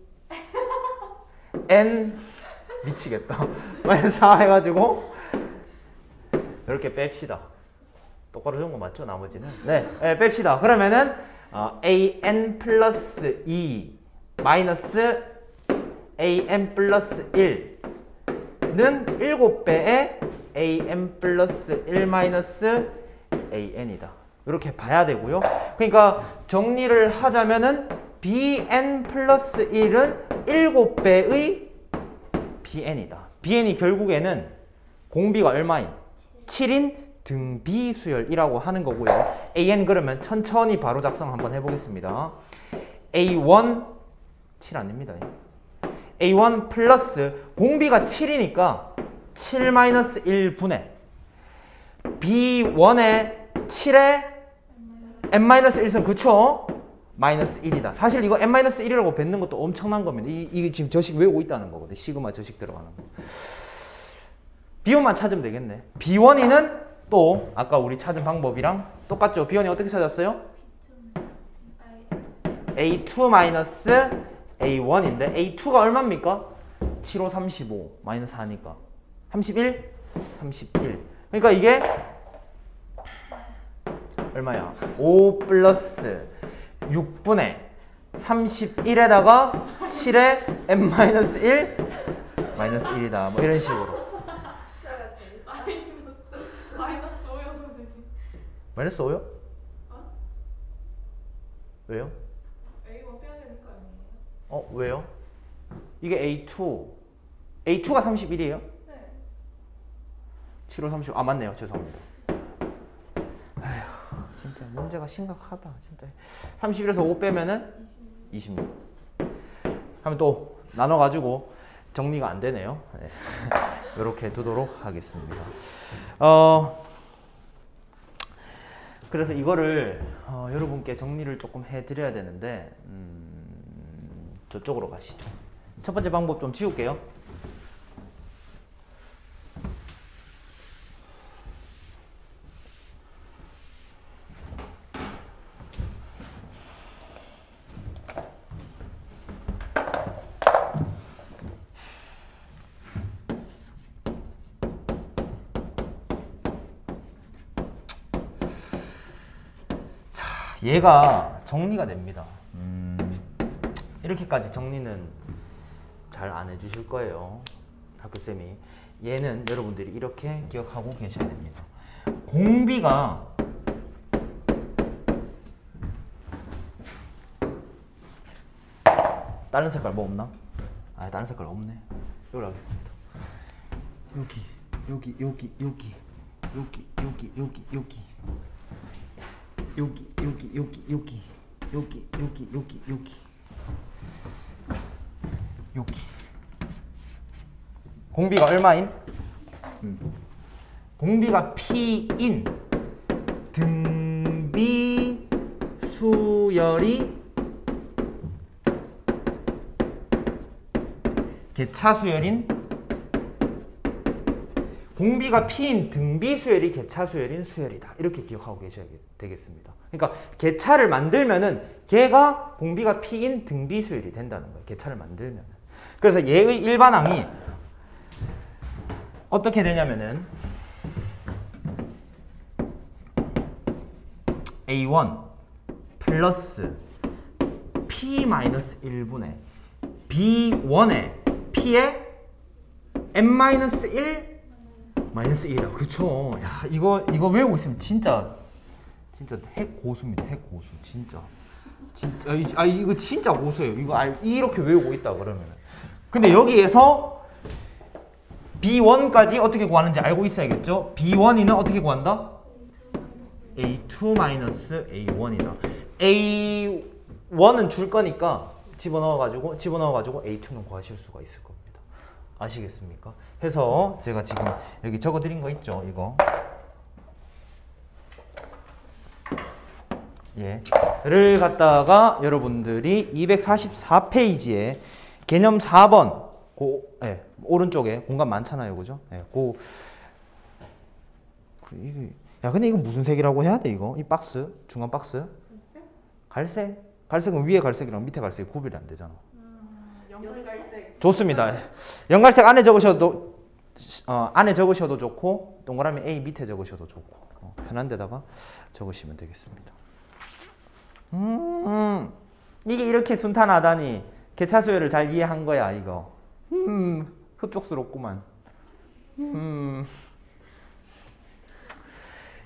미치겠다. 마이너스 4 해가지고 이렇게 뺍시다. 똑바로 적은 거 맞죠? 나머지는 네, 뺍시다. 그러면은 AN 플러스 2 마이너스 an 플러스 1는 7배의 an 플러스 1 마이너스 an이다. 이렇게 봐야 되고요. 그러니까 정리를 하자면은 bn 플러스 1은 7배의 bn이다. bn이 결국에는 공비가 얼마인? 7인 등비수열이라고 하는 거고요. an 그러면 천천히 바로 작성 한번 해보겠습니다. a1 7 아닙니다. a1 플러스 공비가 7이니까 7 마이너스 1분의 b1의 7의 n-1승 그쵸? 마이너스 1이다. 사실 이거 n-1이라고 뱉는 것도 엄청난 겁니다. 이게 지금 저식 외우고 있다는 거거든. 시그마 저식 들어가는 거. b1만 찾으면 되겠네. b1이는 또 아까 우리 찾은 방법이랑 똑같죠? b1이 어떻게 찾았어요? a2 마이너스 a1인데 a2가 얼마입니까? 7, 5, 35 마이너스 4니까 31? 31. 그러니까 이게 얼마야? 5 플러스 6분의 31에다가 7에 n-1 마이너스 1이다. 뭐 이런 식으로. 마이너스 5요 선생님. 마이너스 5요? 왜요? A가 빼야 되는 거 아니에요? 왜요? 이게 A2가 31이에요? 네. 7, 5, 30. 아 맞네요. 죄송합니다. 아휴 진짜 문제가 심각하다. 진짜 31에서 5 빼면은 26. 하면 또 나눠가지고 정리가 안 되네요. 네. 이렇게 두도록 하겠습니다. 그래서 이거를 여러분께 정리를 조금 해드려야 되는데 저쪽으로 가시죠. 첫 번째 방법 좀 지울게요. 얘가 정리가 됩니다. 이렇게까지 정리는 잘 안 해주실 거예요. 학교쌤이. 얘는 여러분들이 이렇게 기억하고 계셔야 됩니다. 공비가 다른 색깔 뭐 없나? 다른 색깔 없네. 이걸 하겠습니다. 여기 여기 여기 여기 여기 여기 여기 여기 여기 여기 여기 여기 여기 여기 여기 여기 여기 공비가 얼마인? 공비가 P인 등비 수열이 개차 수열인 공비가 P인 등비 수열이 개차 수열인 수열이다. 이렇게 기억하고 계셔야 되겠습니다. 그러니까 개차를 만들면은 걔가 공비가 P인 등비 수열이 된다는 거예요. 개차를 만들면은. 그래서 얘의 일반항이 어떻게 되냐면은 A1 플러스 P-1분의 B1의 P의 N-1 마이너스 1이다. 그렇죠. 야, 이거 외우고 있으면 진짜 핵 고수입니다. 핵 고수. 진짜 이거 진짜 고수예요. 이거 이렇게 외우고 있다 그러면. 근데 여기에서 B1까지 어떻게 구하는지 알고 있어야겠죠? B1이는 어떻게 구한다? A2-A1이다. A1은 줄 거니까 집어넣어가지고 A2는 구하실 수가 있을 겁니다. 아시겠습니까? 해서 제가 지금 여기 적어드린 거 있죠? 이거 를 갖다가 여러분들이 244페이지에 개념 4번 오른쪽에 공간 많잖아요, 그죠? 근데 이거 무슨 색이라고 해야 돼, 이거? 이 박스, 중간 박스? 갈색? 갈색은 위에 갈색이랑 밑에 갈색이 구별이 안 되잖아. 연갈색. 좋습니다. 연갈색 안에 적으셔도 좋고 동그라미 A 밑에 적으셔도 좋고 편한 데다가 적으시면 되겠습니다. 이게 이렇게 순탄하다니 개차수열을 잘 이해한 거야 이거. 흡족스럽구만.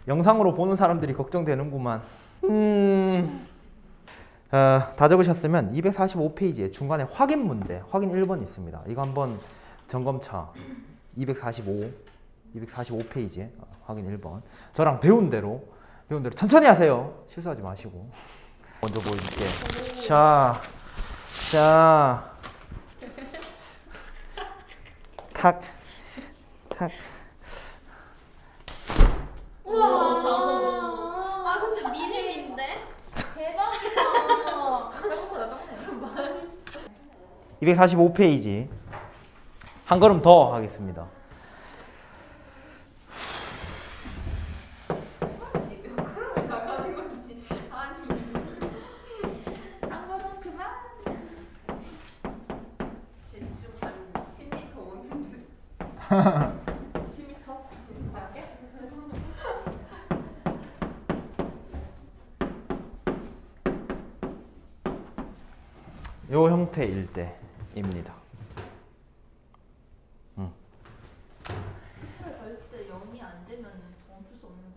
영상으로 보는 사람들이 걱정되는구만. 다 적으셨으면 245페이지에 중간에 확인 문제, 확인 1번 있습니다. 이거 한번 점검차 245페이지에 확인 1번. 저랑 배운 대로 천천히 하세요. 실수하지 마시고. 먼저 보여줄게. 자, 탁. 우와. 아 근데 미님인데? 대박이다. 생각보다 작네. 좀 많이. 245페이지. 한 걸음 더 하겠습니다. 몇 그램이 나가는 건지. 아니. 한 걸음 그만. 대충 한 10m 오는데. 10m? 진짜게? 요 형태일 때입니다. 절대 0이 안 되면 정풀 수 없는 건가요?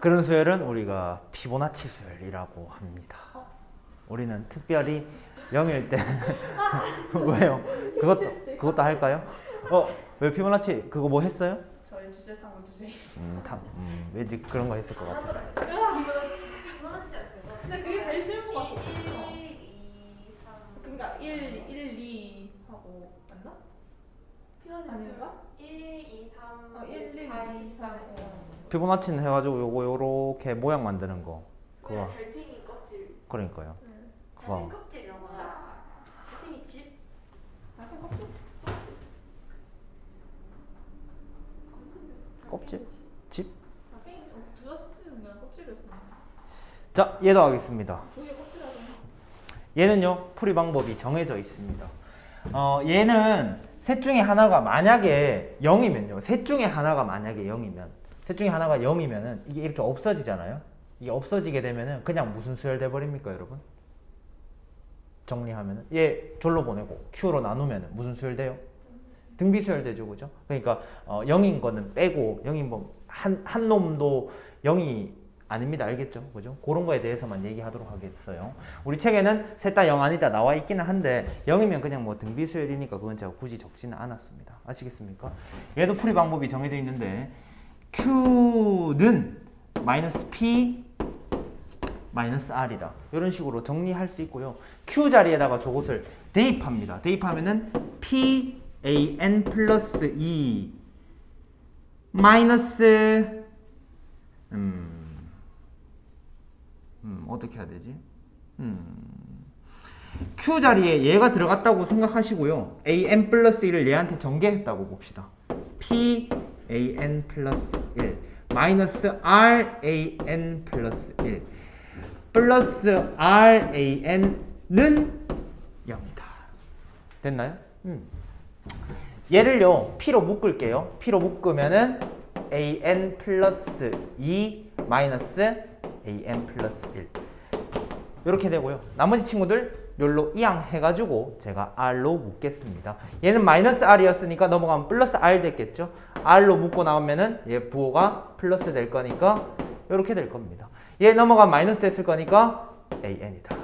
그런 수열은 우리가 피보나치 수열이라고 합니다. 우리는 특별히 0일 때 왜요? 그것도 할까요? 왜 피보나치 그거 뭐 했어요? 저희 주제 탐구 주제. 왠지 그런 거 했을 것 같았어요. 근데 그게 제일 쉬운 것 같아요. 1, 2, 3. 그러니까 1, 2 하고 맞나? 아닌가? 1, 2, 3, 1, 2, 8, 2, 13. 피보나치는 해가지고 요렇게 모양 만드는 거. 그거 달팽이 껍질. 그러니까요. 달팽이 그거 껍질이라고 한다. 달팽이 집. 달팽이 껍질? 껍질? 집? 달팽이 두자 쓰는 그냥 껍질이었어. 자, 얘도 하겠습니다. 그게 껍질하잖아. 얘는요 풀이 방법이 정해져 있습니다. 얘는 셋 중에 하나가 만약에 0이면요, 셋 중에 하나가 만약에 0이면은 이게 이렇게 없어지잖아요. 이게 없어지게 되면은 그냥 무슨 수열 돼 버립니까, 여러분? 정리하면은 얘 졸로 보내고 Q로 나누면은 무슨 수열 돼요? 등비 수열 되죠, 그죠? 그러니까 0인 거는 빼고 0인 뭐 한 놈도 0이 아닙니다. 알겠죠? 그죠? 그런 거에 대해서만 얘기하도록 하겠어요. 우리 책에는 셋 다 0 아니다 나와 있기는 한데 0이면 그냥 뭐 등비수열이니까 그건 제가 굳이 적지는 않았습니다. 아시겠습니까? 얘도 풀이 방법이 정해져 있는데 Q는 마이너스 P 마이너스 R이다. 이런 식으로 정리할 수 있고요. Q 자리에다가 저것을 대입합니다. 대입하면은 P AN 플러스 2 마이너스 어떻게 해야 되지? Q 자리에 얘가 들어갔다고 생각하시고요. AN 플러스 1을 얘한테 전개했다고 봅시다. P AN 플러스 1 마이너스 R AN 플러스 1 플러스 R AN는 0이다. 됐나요? 얘를요 P로 묶을게요. P로 묶으면은 AN 플러스 2 마이너스 AN 플러스 1 이렇게 되고요. 나머지 친구들 요로 이항해가지고 제가 R로 묶겠습니다. 얘는 마이너스 R이었으니까 넘어가면 플러스 R 됐겠죠. R로 묶고 나오면은 얘 부호가 플러스 될 거니까 이렇게 될 겁니다. 얘 넘어가면 마이너스 됐을 거니까 AN이다.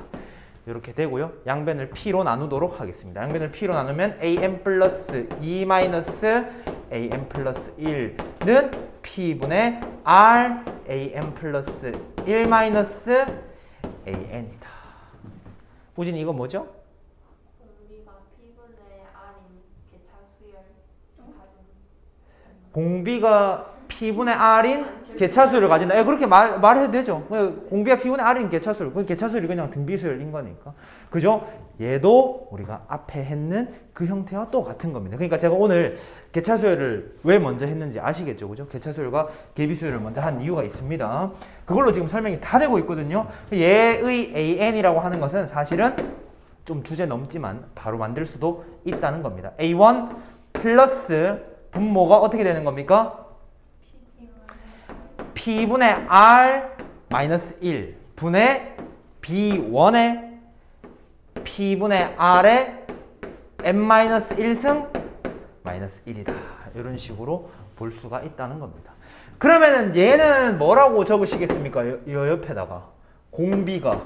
이렇게 되고요. 양변을 P로 나누도록 하겠습니다. 양변을 P로 나누면 AN 플러스 2 마이너스 AN 플러스 1는 P분의 R AN 플러스 1 마이너스 AN이다. 우진 이거 뭐죠? 공비가 P분의 R인 개차수열 가진. 공비가 P분의 R인 개차수열을 가진다. 그렇게 말해도 되죠. 공비가 P분의 R인 개차수열. 그 개차수열이 그냥 등비수열인 거니까. 그죠? 얘도 우리가 앞에 했는 그 형태와 똑같은 겁니다. 그러니까 제가 오늘 개차수열을 왜 먼저 했는지 아시겠죠? 그죠? 개차수열과 개비수열을 먼저 한 이유가 있습니다. 그걸로 지금 설명이 다 되고 있거든요. 얘의 AN이라고 하는 것은 사실은 좀 주제 넘지만 바로 만들 수도 있다는 겁니다. A1 플러스 분모가 어떻게 되는 겁니까? P분의 R 마이너스 1 분의 B1의 P분의 R의 n-1승 마이너스 1이다. 이런 식으로 볼 수가 있다는 겁니다. 그러면은 얘는 뭐라고 적으시겠습니까? 요 옆에다가 공비가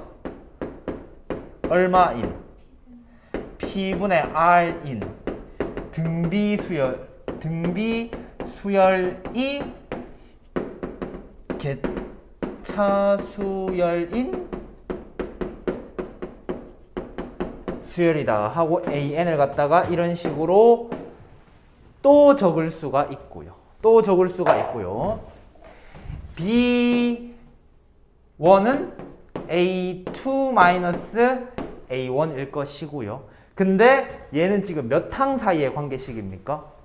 얼마인 P분의 R인 등비 수열이 개차 수열인 수열이다 하고 AN을 갖다가 이런 식으로 또 적을 수가 있고요. B1은 A2-A1일 것이고요. 근데 얘는 지금 몇 항 사이의 관계식입니까?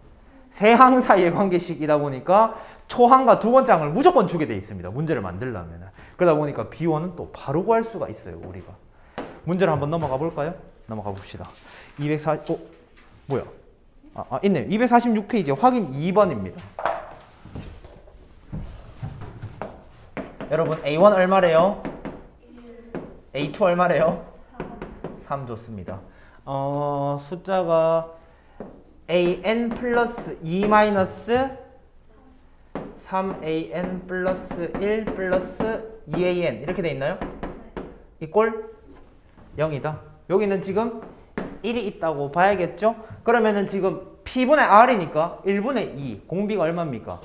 세 항 사이의 관계식이다 보니까 초항과 두 번째 항을 무조건 주게 돼 있습니다. 문제를 만들려면. 그러다 보니까 B1은 또 바로 구할 수가 있어요. 우리가. 문제를 한번 넘어가 볼까요? 넘어가 봅시다. 240, 뭐야? 있네요. 246페이지 확인 2번입니다. 여러분 A1 얼마래요? A2 얼마래요? 3 좋습니다. 숫자가 AN 플러스 2 마이너스 3AN 플러스 1 플러스 2AN 이렇게 돼 있나요? 이꼴 0이다. 여기는 지금 1이 있다고 봐야겠죠? 그러면은 지금 P분의 R이니까 1분의 2 공비가 얼마입니까?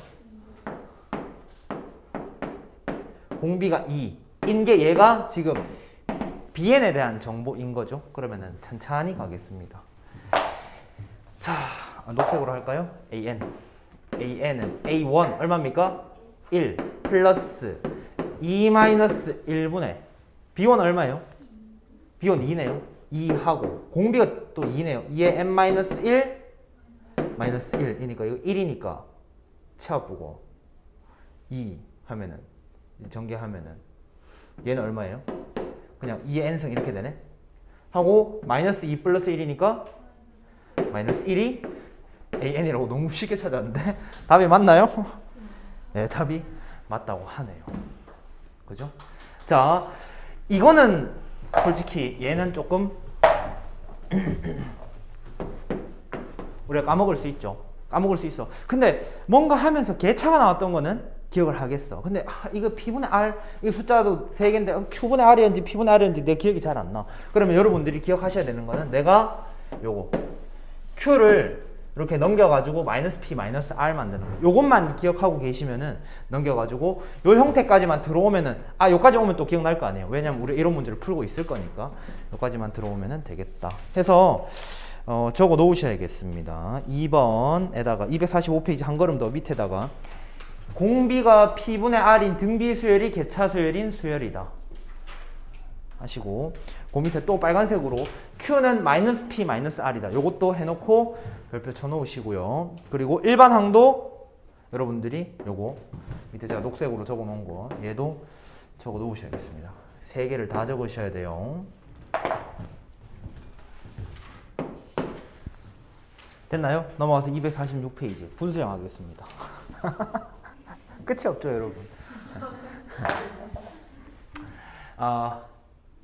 공비가 2인 게 얘가 지금 BN에 대한 정보인 거죠. 그러면은 천천히 가겠습니다. 자, 녹색으로 할까요? AN은 A1 얼마입니까? 1 플러스 2 마이너스 1분의 B1 얼마예요? B1 2네요. 2하고 공비가 또 2네요. 2에 n 마이너스 1 마이너스 1이니까 이거 1이니까 채워보고 2 하면은 전개하면은 얘는 얼마예요? 그냥 2의 n승 이렇게 되네. 하고 마이너스 2 플러스 1이니까 마이너스 1이 AN이라고 너무 쉽게 찾았는데 답이 맞나요? 네, 답이 맞다고 하네요. 그죠? 자, 이거는 솔직히 얘는 조금 우리가 까먹을 수 있죠. 까먹을 수 있어. 근데 뭔가 하면서 개차가 나왔던 거는 기억을 하겠어. 근데 이거 P분의 R 이 숫자도 3개인데 Q분의 R이었는지 P분의 R이었는지 내 기억이 잘 안 나. 그러면 여러분들이 기억하셔야 되는 거는 내가 요거 Q를 이렇게 넘겨가지고 마이너스 P 마이너스 R 만드는 거. 요것만 기억하고 계시면은 넘겨가지고 요 형태까지만 들어오면은 요까지 오면 또 기억날 거 아니에요. 왜냐면 우리 이런 문제를 풀고 있을 거니까 요까지만 들어오면은 되겠다. 해서 적어 놓으셔야겠습니다. 2번에다가 245페이지 한 걸음 더 밑에다가 공비가 P분의 R인 등비 수열이 개차 수열인 수열이다 하시고 그 밑에 또 빨간색으로 Q는 마이너스 P 마이너스 R이다. 요것도 해놓고 별표 쳐놓으시고요. 그리고 일반 항도 여러분들이 요거 밑에 제가 녹색으로 적어 놓은 거 얘도 적어 놓으셔야겠습니다. 3개를 다 적으셔야 돼요. 됐나요? 넘어가서 246페이지 분수형 하겠습니다. 끝이 없죠, 여러분.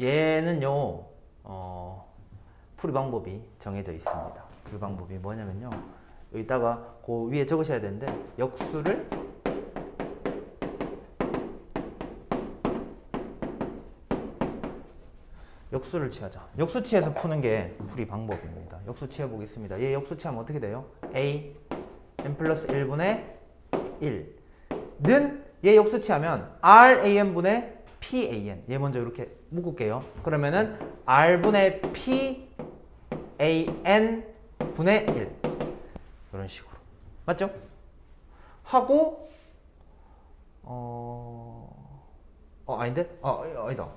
얘는요, 풀이 방법이 정해져 있습니다. 그 방법이 뭐냐면요, 여기다가 그 위에 적으셔야 되는데, 역수를 취하자. 역수 취해서 푸는 게 풀이 방법입니다. 역수 취해 보겠습니다. 얘 역수 취하면 어떻게 돼요? A n 플러스 1분의 1는 얘 역수 취하면 RAN분의 PAN. 얘 먼저 이렇게 묶을게요. 그러면은 R분의 PAN 분의 1 이런 식으로 맞죠? 하고 아닌데? 아니다.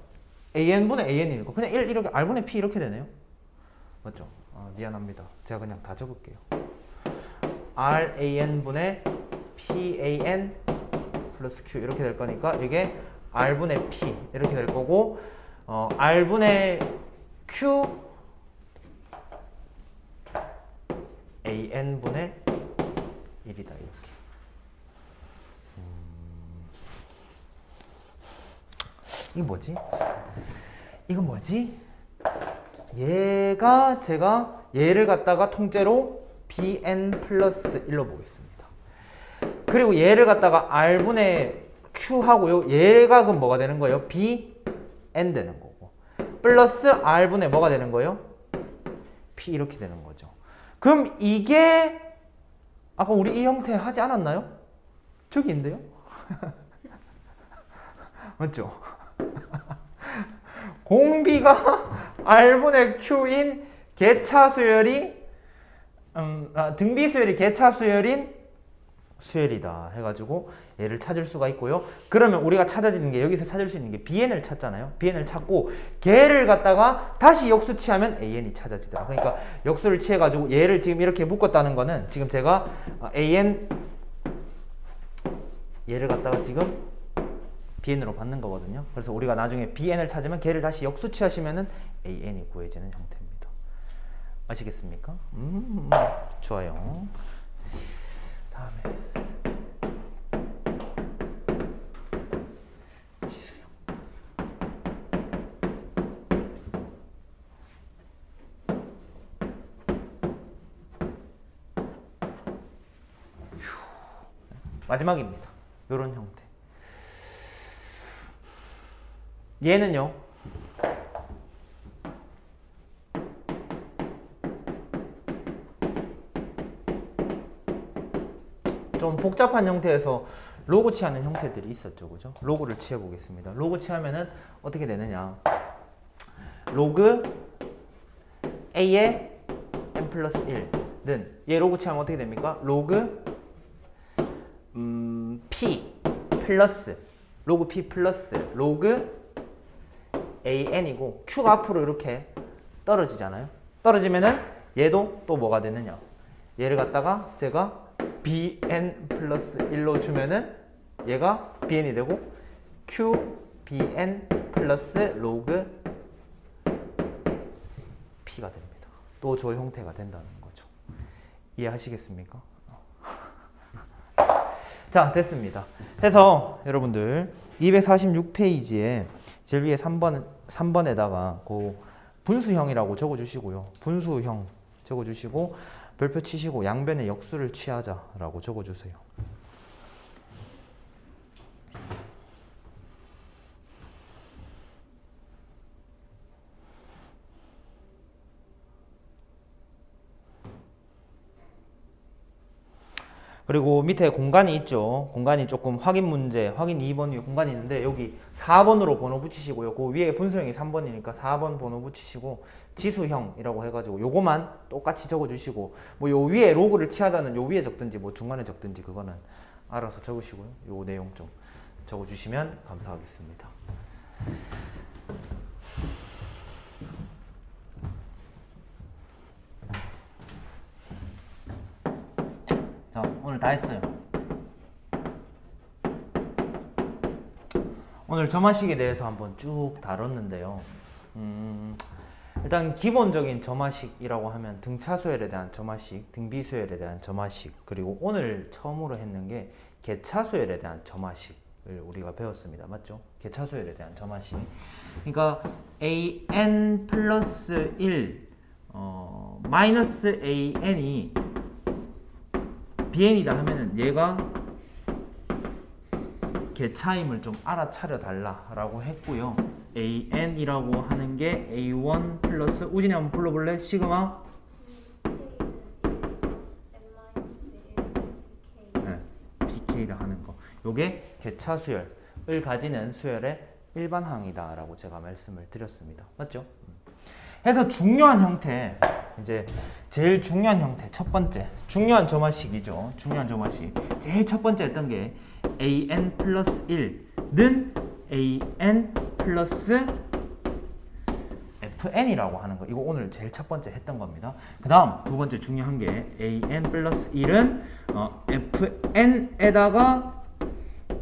AN분의 AN이니까 그냥 1 이렇게 R분의 P 이렇게 되네요. 맞죠? 미안합니다. 제가 그냥 다 적을게요. RAN분의 PAN 플러스 Q 이렇게 될 거니까 이게 R분의 P 이렇게 될 거고 R분의 Q AN분의 1이다 이렇게. 이게 뭐지? 이건 뭐지? 얘가 제가 얘를 갖다가 통째로 bn 플러스 1로 보겠습니다. 그리고 얘를 갖다가 r분의 q 하고요. 얘가 그럼 뭐가 되는 거예요? bn 되는 거고. 플러스 r분의 뭐가 되는 거예요? p 이렇게 되는 거죠. 그럼 이게 아까 우리 이 형태 하지 않았나요? 저기 있는데요? 맞죠? 공비가 r분의 q인 개차 수열이 등비 수열이 개차 수열인 수열이다 해가지고 얘를 찾을 수가 있고요. 그러면 우리가 찾아지는 게 여기서 찾을 수 있는 게 bn을 찾잖아요. bn을 찾고 걔를 갖다가 다시 역수 취하면 an이 찾아지더라. 그러니까 역수를 취해가지고 얘를 지금 이렇게 묶었다는 거는 지금 제가 an 얘를 갖다가 지금 bn으로 받는 거거든요. 그래서 우리가 나중에 bn을 찾으면 걔를 다시 역수 취하시면은 an이 구해지는 형태입니다. 아시겠습니까? 좋아요. 다음에 지수형. 마지막입니다. 요런 형태. 얘는요. 좀 복잡한 형태에서 로그 취하는 형태들이 있었죠. 그죠? 로그를 취해 보겠습니다. 로그 취하면은 어떻게 되느냐. 로그 a의 n 플러스 1는 얘 로그 취하면 어떻게 됩니까? 로그 p 플러스 로그 p 플러스 로그 an이고 q가 앞으로 이렇게 떨어지잖아요. 떨어지면은 얘도 또 뭐가 되느냐. 얘를 갖다가 제가 bn 플러스 1로 주면은 얘가 bn이 되고 q bn 플러스 로그 p가 됩니다. 또 저 형태가 된다는 거죠. 이해하시겠습니까? 자, 됐습니다. 해서 여러분들 246페이지에 제일 위에 3번에다가 그 분수형이라고 적어주시고요. 분수형 적어주시고 별표 치시고 양변의 역수를 취하자라고 적어주세요. 그리고 밑에 공간이 있죠. 공간이 조금 확인 문제, 확인 2번 위에 공간이 있는데 여기 4번으로 번호 붙이시고요. 그 위에 분수형이 3번이니까 4번 번호 붙이시고 지수형이라고 해가지고 요거만 똑같이 적어주시고 뭐 요 위에 로그를 취하자는 요 위에 적든지 뭐 중간에 적든지 그거는 알아서 적으시고요. 요 내용 좀 적어주시면 감사하겠습니다. 자, 오늘 다 했어요. 오늘 점화식에 대해서 한번 쭉 다뤘는데요. 일단 기본적인 점화식이라고 하면 등차수열에 대한 점화식, 등비수열에 대한 점화식, 그리고 오늘 처음으로 했는 게 개차수열에 대한 점화식을 우리가 배웠습니다. 맞죠? 개차수열에 대한 점화식. 그러니까 an 플러스 1 마이너스 an이 bn이다 하면은 얘가 개차임을 좀 알아차려 달라라고 했고요. an이라고 하는 게 a1 플러스 우진이 한번 불러볼래? 시그마 네, pk라 하는 거. 요게 개차수열을 가지는 수열의 일반항이다라고 제가 말씀을 드렸습니다. 맞죠? 해서 중요한 형태, 이제 제일 중요한 형태, 첫 번째 중요한 점화식이죠. 중요한 점화식 제일 첫 번째 했던 게 an 플러스 1는 an 플러스 fn이라고 하는 거. 이거 오늘 제일 첫 번째 했던 겁니다. 그 다음 두 번째 중요한 게 an 플러스 1은 fn에다가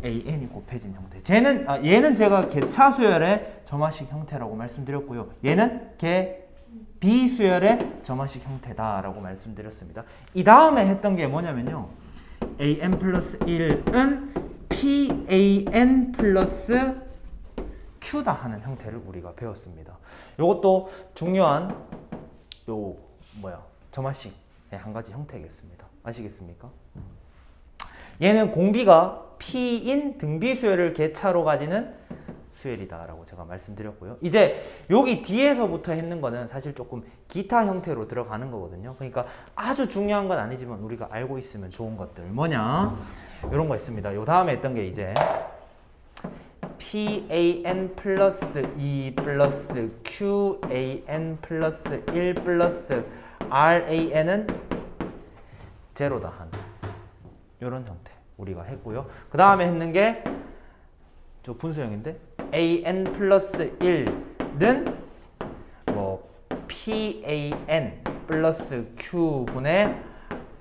an이 곱해진 형태. 얘는 제가 개차수열의 점화식 형태라고 말씀드렸고요. 얘는 비수열의 점화식 형태다라고 말씀드렸습니다. 이 다음에 했던 게 뭐냐면요. an 플러스 1은 pan 플러스 Q다 하는 형태를 우리가 배웠습니다. 요것도 중요한 점화식의 한 가지 형태겠습니다. 아시겠습니까? 얘는 공비가 P인 등비 수열을 개차로 가지는 수열이다라고 제가 말씀드렸고요. 이제 여기 뒤에서부터 했는 거는 사실 조금 기타 형태로 들어가는 거거든요. 그러니까 아주 중요한 건 아니지만 우리가 알고 있으면 좋은 것들 뭐냐? 이런 거 있습니다. 요 다음에 했던 게 이제 PAN 플러스 2 플러스 QAN 플러스 1 플러스 RAN은 제로다 하는 이런 형태 우리가 했고요. 그 다음에 했는 게 저 분수형인데 AN 플러스 1는 뭐 PAN 플러스 Q분의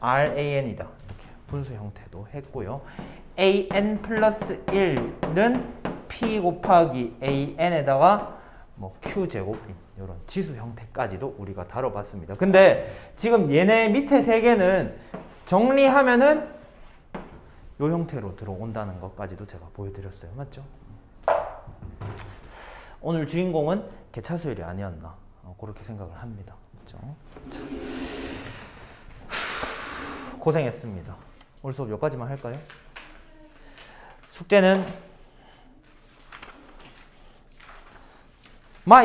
RAN이다. 이렇게 분수 형태도 했고요. AN 플러스 1는 P 곱하기 AN에다가 뭐 Q제곱인 이런 지수 형태까지도 우리가 다뤄봤습니다. 근데 지금 얘네 밑에 세 개는 정리하면은 이 형태로 들어온다는 것까지도 제가 보여드렸어요. 맞죠? 오늘 주인공은 개차수열이 아니었나 그렇게 생각을 합니다. 맞죠? 자. 고생했습니다. 오늘 수업 여기까지만 할까요? 숙제는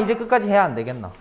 이제 끝까지 해야 안 되겠나?